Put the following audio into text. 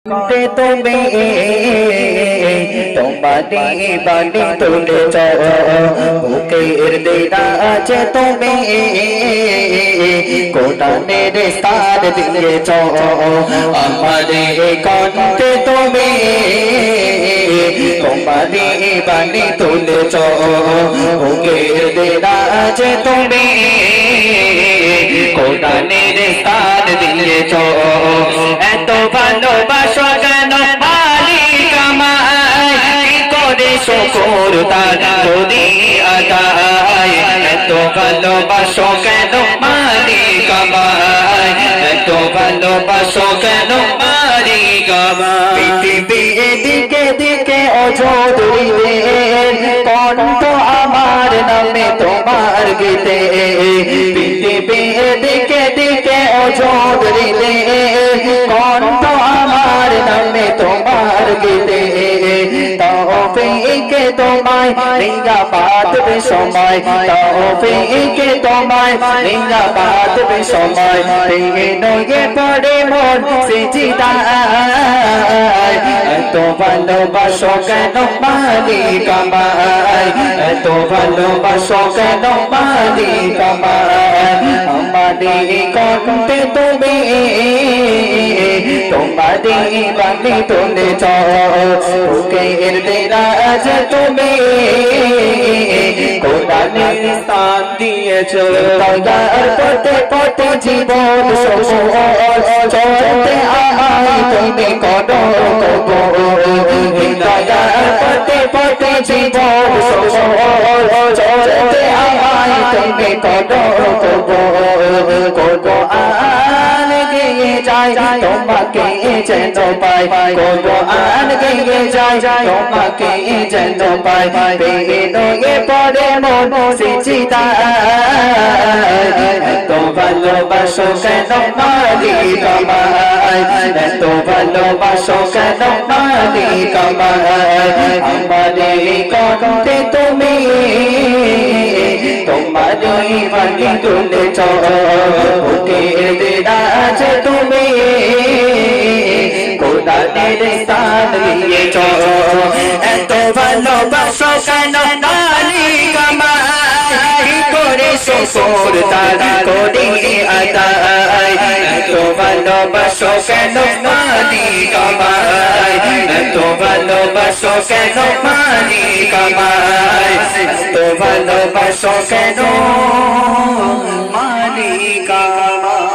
তে তুমি তোমারি বাণী তুলেছ বুকের দেরাজে তুমি কোরআনের স্থান দিয়েছ আমাদের কণ্ঠে তুমি তোমারি বাণী তুলেছ বুকের দেরাজে তুমি কোরআনের স্থান দিয়েছ এত ভালোবাসো কেন মালিক আমায় কি করে শুকর তার করি আদায় এত ভালোবাসো কেন মালিক আমায় এত ভালোবাসো কেন মালিক আমায় পৃথিবী দিকে দিকে অযোধরিলেন কণ্ঠ আমার নামে তোমার গীতে পৃথিবী দিকে দিকে অযোধরিলেন কণ্ঠ আমার নামে তোমার গীতে তৌফিকে তোমায় নিগা পাতবে সময় তৌফিকে তোমায় নিগা পাতবে সময় নয়ে পড়ে মন সিজদায় এত ভালোবাসো কেন মালিক আমায় এত ভালোবাসো কেন মালিক আমায় আমাদের কণ্ঠে তুমি তোমারি বাণী তুলেছ বুকের দেরাজে তুমি কোরআনের স্থান দিয়েছ দয়ার পথে পথে জীবন চলতে আমায় তুমি করো দয়ার পথে পথে জীবন চলতে আমায় তুমি করো কোরআন গেয়ে যায় তোমাকে যেন পাই কোরআন গেয়ে যায় তোমাকে যেন পাই বেদয়ে পড়ে মন সিজদায় এত ভালোবাসো কেন মালিক আমায় এত ভালোবাসো কেন মালিক আমায় আমাদের কণ্ঠে তুমি তোমারি বাণী তুলেছ বুকের দেরাজে তুমি কোরআনের স্থান দিয়েছ এত ভালোবাসো কেন মালিক আমায় কি করে শুকর তার করি আদায় এত ভালোবাসো কেন মালিক আমায় এত ভালোবাসো কেন মালিক আমায় এত ভালোবাসো কেন মালিক আমায়